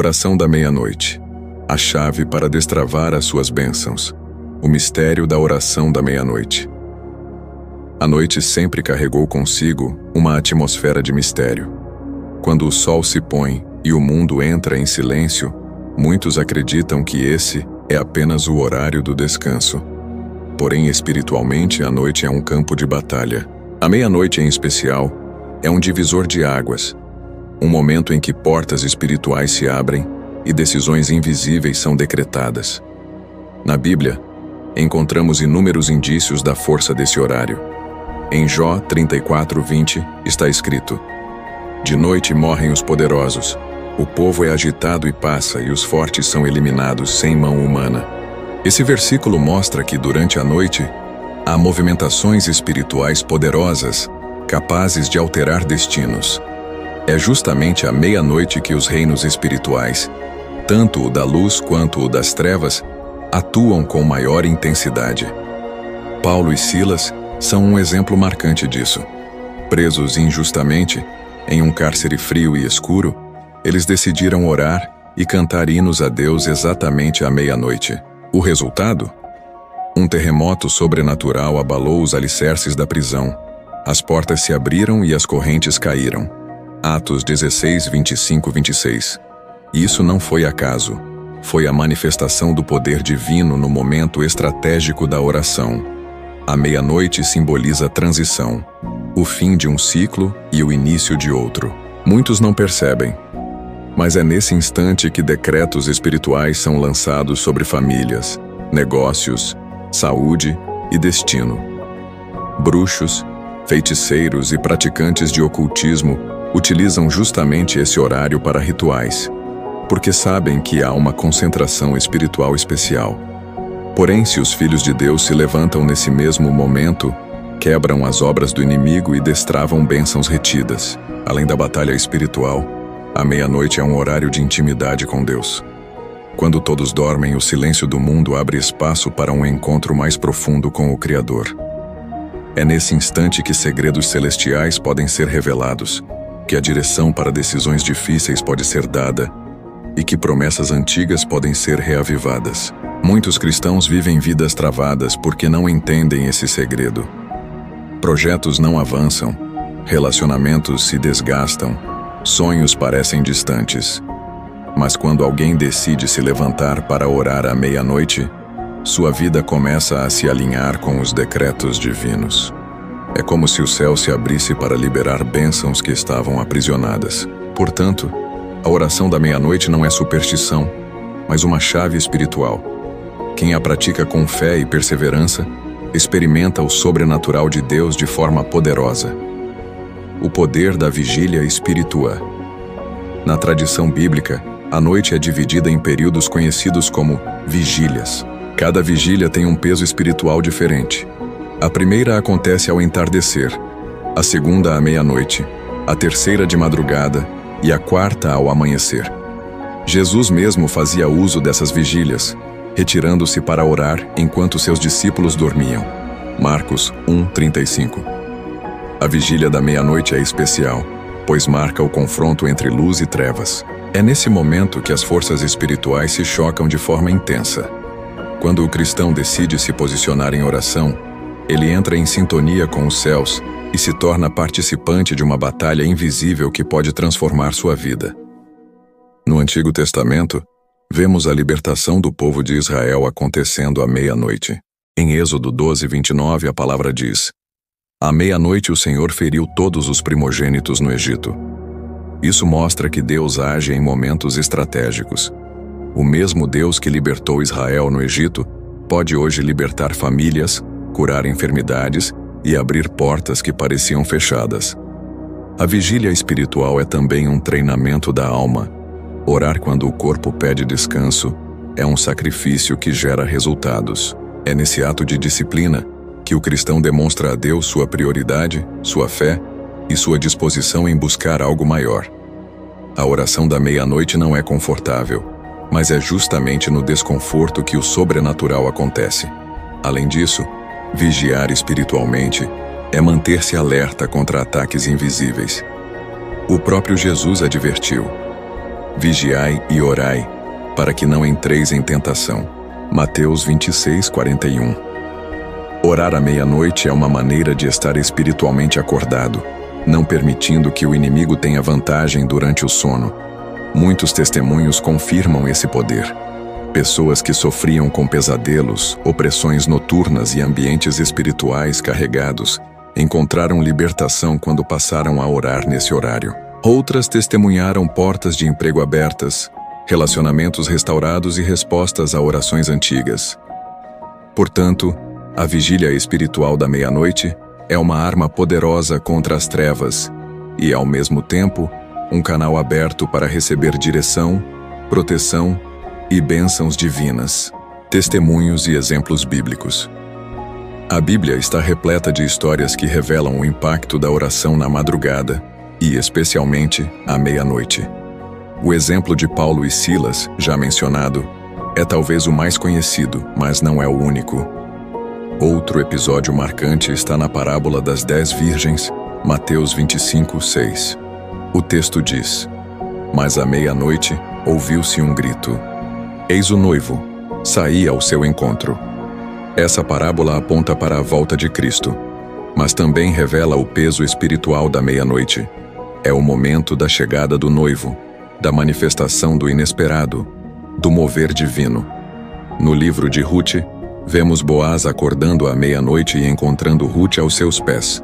Oração da meia-noite. A chave para destravar as suas bênçãos. O mistério da oração da meia-noite. A noite sempre carregou consigo uma atmosfera de mistério. Quando o sol se põe e o mundo entra em silêncio, muitos acreditam que esse é apenas o horário do descanso. Porém, espiritualmente, a noite é um campo de batalha. A meia-noite, em especial, é um divisor de águas, um momento em que portas espirituais se abrem e decisões invisíveis são decretadas. Na Bíblia, encontramos inúmeros indícios da força desse horário. Em Jó 34:20 está escrito: De noite morrem os poderosos, o povo é agitado e passa, e os fortes são eliminados sem mão humana. Esse versículo mostra que durante a noite há movimentações espirituais poderosas, capazes de alterar destinos. É justamente à meia-noite que os reinos espirituais, tanto o da luz quanto o das trevas, atuam com maior intensidade. Paulo e Silas são um exemplo marcante disso. Presos injustamente, em um cárcere frio e escuro, eles decidiram orar e cantar hinos a Deus exatamente à meia-noite. O resultado? Um terremoto sobrenatural abalou os alicerces da prisão. As portas se abriram e as correntes caíram. Atos 16:25-26. Isso não foi acaso. Foi a manifestação do poder divino no momento estratégico da oração. A meia-noite simboliza a transição, o fim de um ciclo e o início de outro. Muitos não percebem, mas é nesse instante que decretos espirituais são lançados sobre famílias, negócios, saúde e destino. Bruxos, feiticeiros e praticantes de ocultismo utilizam justamente esse horário para rituais, porque sabem que há uma concentração espiritual especial. Porém, se os filhos de Deus se levantam nesse mesmo momento, quebram as obras do inimigo e destravam bênçãos retidas. Além da batalha espiritual, a meia-noite é um horário de intimidade com Deus. Quando todos dormem, o silêncio do mundo abre espaço para um encontro mais profundo com o Criador. É nesse instante que segredos celestiais podem ser revelados, que a direção para decisões difíceis pode ser dada e que promessas antigas podem ser reavivadas. Muitos cristãos vivem vidas travadas porque não entendem esse segredo. Projetos não avançam, relacionamentos se desgastam, sonhos parecem distantes. Mas quando alguém decide se levantar para orar à meia-noite, sua vida começa a se alinhar com os decretos divinos. É como se o céu se abrisse para liberar bênçãos que estavam aprisionadas. Portanto, a oração da meia-noite não é superstição, mas uma chave espiritual. Quem a pratica com fé e perseverança, experimenta o sobrenatural de Deus de forma poderosa. O poder da vigília espiritual. Na tradição bíblica, a noite é dividida em períodos conhecidos como vigílias. Cada vigília tem um peso espiritual diferente. A primeira acontece ao entardecer, a segunda à meia-noite, a terceira de madrugada e a quarta ao amanhecer. Jesus mesmo fazia uso dessas vigílias, retirando-se para orar enquanto seus discípulos dormiam. Marcos 1:35. A vigília da meia-noite é especial, pois marca o confronto entre luz e trevas. É nesse momento que as forças espirituais se chocam de forma intensa. Quando o cristão decide se posicionar em oração, ele entra em sintonia com os céus e se torna participante de uma batalha invisível que pode transformar sua vida. No Antigo Testamento, vemos a libertação do povo de Israel acontecendo à meia-noite. Em Êxodo 12:29, a palavra diz: À meia-noite o Senhor feriu todos os primogênitos no Egito. Isso mostra que Deus age em momentos estratégicos. O mesmo Deus que libertou Israel no Egito pode hoje libertar famílias, curar enfermidades e abrir portas que pareciam fechadas. A vigília espiritual é também um treinamento da alma. Orar quando o corpo pede descanso é um sacrifício que gera resultados. É nesse ato de disciplina que o cristão demonstra a Deus sua prioridade, sua fé e sua disposição em buscar algo maior. A oração da meia-noite não é confortável, mas é justamente no desconforto que o sobrenatural acontece. Além disso, vigiar espiritualmente é manter-se alerta contra ataques invisíveis. O próprio Jesus advertiu: Vigiai e orai, para que não entreis em tentação. Mateus 26:41. Orar à meia-noite é uma maneira de estar espiritualmente acordado, não permitindo que o inimigo tenha vantagem durante o sono. Muitos testemunhos confirmam esse poder. Pessoas que sofriam com pesadelos, opressões noturnas e ambientes espirituais carregados encontraram libertação quando passaram a orar nesse horário. Outras testemunharam portas de emprego abertas, relacionamentos restaurados e respostas a orações antigas. Portanto, a vigília espiritual da meia-noite é uma arma poderosa contra as trevas e, ao mesmo tempo, um canal aberto para receber direção, proteção e bênçãos divinas. Testemunhos e exemplos bíblicos. A Bíblia está repleta de histórias que revelam o impacto da oração na madrugada e, especialmente, à meia-noite. O exemplo de Paulo e Silas, já mencionado, é talvez o mais conhecido, mas não é o único. Outro episódio marcante está na parábola das 10 virgens, Mateus 25:6. O texto diz: Mas à meia-noite ouviu-se um grito: Eis o noivo, saí ao seu encontro. Essa parábola aponta para a volta de Cristo, mas também revela o peso espiritual da meia-noite. É o momento da chegada do noivo, da manifestação do inesperado, do mover divino. No livro de Ruth, vemos Boaz acordando à meia-noite e encontrando Ruth aos seus pés.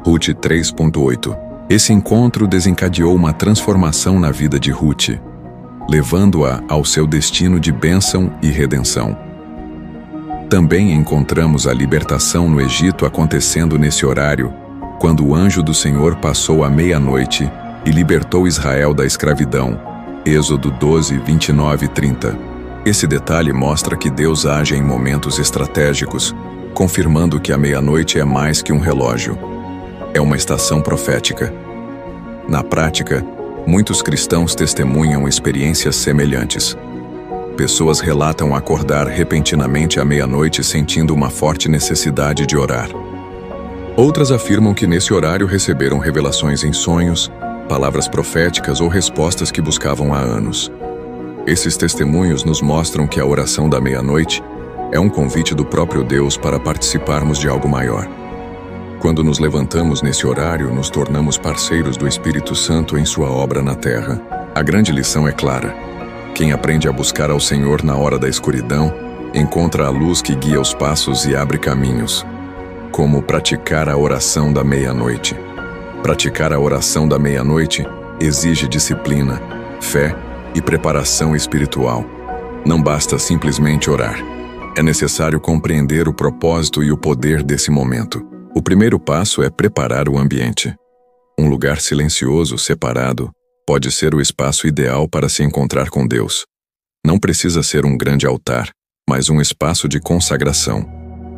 Ruth 3:8. Esse encontro desencadeou uma transformação na vida de Ruth, levando-a ao seu destino de bênção e redenção. Também encontramos a libertação no Egito acontecendo nesse horário, quando o anjo do Senhor passou à meia-noite e libertou Israel da escravidão. Êxodo 12:29-30. Esse detalhe mostra que Deus age em momentos estratégicos, confirmando que a meia-noite é mais que um relógio. É uma estação profética. Na prática, muitos cristãos testemunham experiências semelhantes. Pessoas relatam acordar repentinamente à meia-noite sentindo uma forte necessidade de orar. Outras afirmam que nesse horário receberam revelações em sonhos, palavras proféticas ou respostas que buscavam há anos. Esses testemunhos nos mostram que a oração da meia-noite é um convite do próprio Deus para participarmos de algo maior. Quando nos levantamos nesse horário, nos tornamos parceiros do Espírito Santo em sua obra na terra. A grande lição é clara. Quem aprende a buscar ao Senhor na hora da escuridão, encontra a luz que guia os passos e abre caminhos. Como praticar a oração da meia-noite. Praticar a oração da meia-noite exige disciplina, fé e preparação espiritual. Não basta simplesmente orar. É necessário compreender o propósito e o poder desse momento. O primeiro passo é preparar o ambiente. Um lugar silencioso, separado, pode ser o espaço ideal para se encontrar com Deus. Não precisa ser um grande altar, mas um espaço de consagração.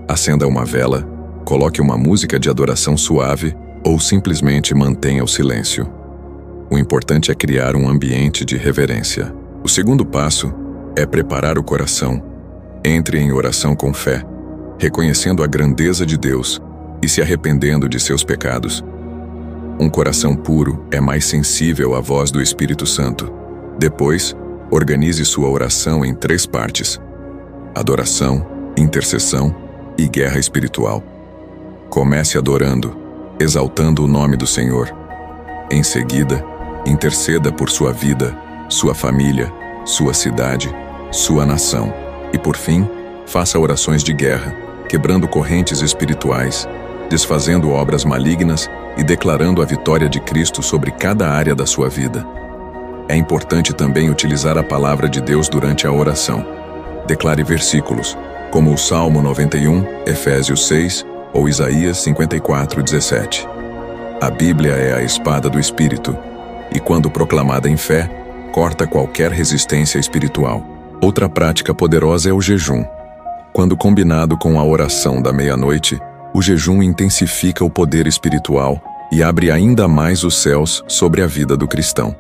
Acenda uma vela, coloque uma música de adoração suave ou simplesmente mantenha o silêncio. O importante é criar um ambiente de reverência. O segundo passo é preparar o coração. Entre em oração com fé, reconhecendo a grandeza de Deus e se arrependendo de seus pecados. Um coração puro é mais sensível à voz do Espírito Santo. Depois, organize sua oração em 3 partes: adoração, intercessão e guerra espiritual. Comece adorando, exaltando o nome do Senhor. Em seguida, interceda por sua vida, sua família, sua cidade, sua nação. E por fim, faça orações de guerra, quebrando correntes espirituais, desfazendo obras malignas e declarando a vitória de Cristo sobre cada área da sua vida. É importante também utilizar a palavra de Deus durante a oração. Declare versículos, como o Salmo 91, Efésios 6 ou Isaías 54:17. A Bíblia é a espada do Espírito, e quando proclamada em fé, corta qualquer resistência espiritual. Outra prática poderosa é o jejum. Quando combinado com a oração da meia-noite, o jejum intensifica o poder espiritual e abre ainda mais os céus sobre a vida do cristão.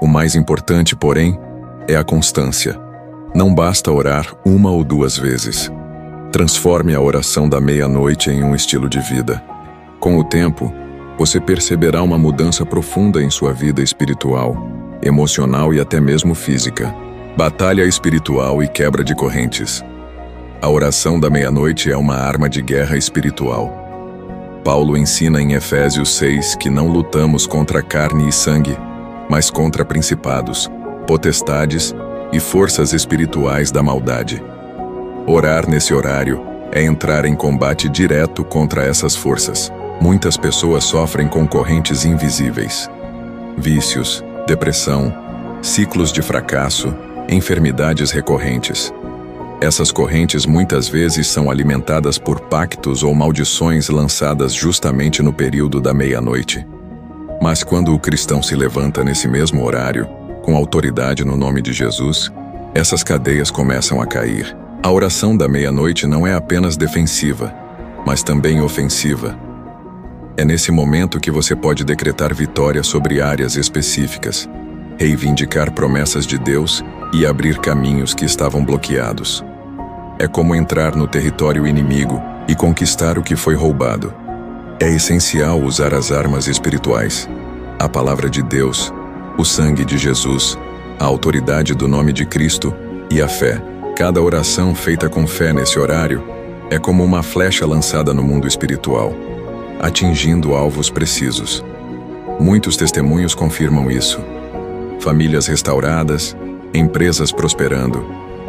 O mais importante, porém, é a constância. Não basta orar 1 ou 2 vezes. Transforme a oração da meia-noite em um estilo de vida. Com o tempo, você perceberá uma mudança profunda em sua vida espiritual. emocional e até mesmo física. Batalha espiritual e quebra de correntes. A oração da meia-noite é uma arma de guerra espiritual. Paulo ensina em Efésios 6 que não lutamos contra carne e sangue, mas contra principados, potestades e forças espirituais da maldade. Orar nesse horário é entrar em combate direto contra essas forças. Muitas pessoas sofrem com correntes invisíveis. Vícios, depressão, ciclos de fracasso, enfermidades recorrentes. Essas correntes muitas vezes são alimentadas por pactos ou maldições lançadas justamente no período da meia-noite. Mas quando o cristão se levanta nesse mesmo horário, com autoridade no nome de Jesus, essas cadeias começam a cair. A oração da meia-noite não é apenas defensiva, mas também ofensiva. É nesse momento que você pode decretar vitória sobre áreas específicas, reivindicar promessas de Deus e abrir caminhos que estavam bloqueados. É como entrar no território inimigo e conquistar o que foi roubado. É essencial usar as armas espirituais, a palavra de Deus, o sangue de Jesus, a autoridade do nome de Cristo e a fé. Cada oração feita com fé nesse horário é como uma flecha lançada no mundo espiritual, atingindo alvos precisos. Muitos testemunhos confirmam isso. Famílias restauradas, empresas prosperando,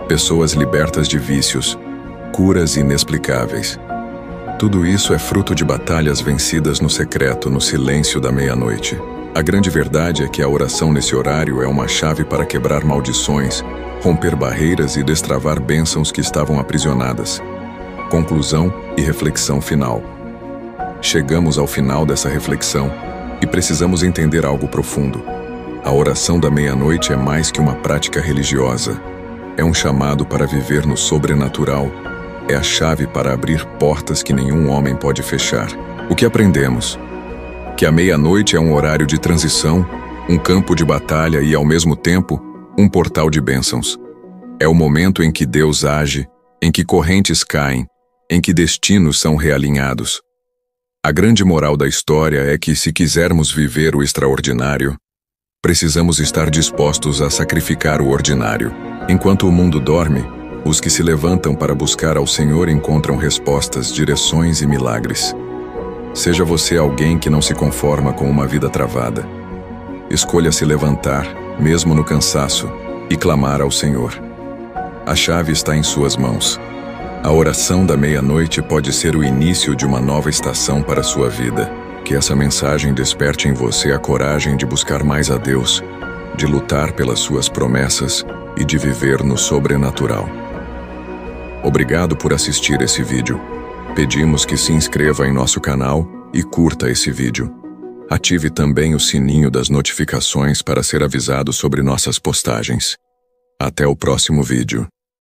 pessoas libertas de vícios, curas inexplicáveis. Tudo isso é fruto de batalhas vencidas no secreto, no silêncio da meia-noite. A grande verdade é que a oração nesse horário é uma chave para quebrar maldições, romper barreiras e destravar bênçãos que estavam aprisionadas. Conclusão e reflexão final. Chegamos ao final dessa reflexão e precisamos entender algo profundo. A oração da meia-noite é mais que uma prática religiosa. É um chamado para viver no sobrenatural. É a chave para abrir portas que nenhum homem pode fechar. O que aprendemos? Que a meia-noite é um horário de transição, um campo de batalha e, ao mesmo tempo, um portal de bênçãos. É o momento em que Deus age, em que correntes caem, em que destinos são realinhados. A grande moral da história é que, se quisermos viver o extraordinário, precisamos estar dispostos a sacrificar o ordinário. Enquanto o mundo dorme, os que se levantam para buscar ao Senhor encontram respostas, direções e milagres. Seja você alguém que não se conforma com uma vida travada. Escolha se levantar, mesmo no cansaço, e clamar ao Senhor. A chave está em suas mãos. A oração da meia-noite pode ser o início de uma nova estação para a sua vida. Que essa mensagem desperte em você a coragem de buscar mais a Deus, de lutar pelas suas promessas e de viver no sobrenatural. Obrigado por assistir esse vídeo. Pedimos que se inscreva em nosso canal e curta esse vídeo. Ative também o sininho das notificações para ser avisado sobre nossas postagens. Até o próximo vídeo.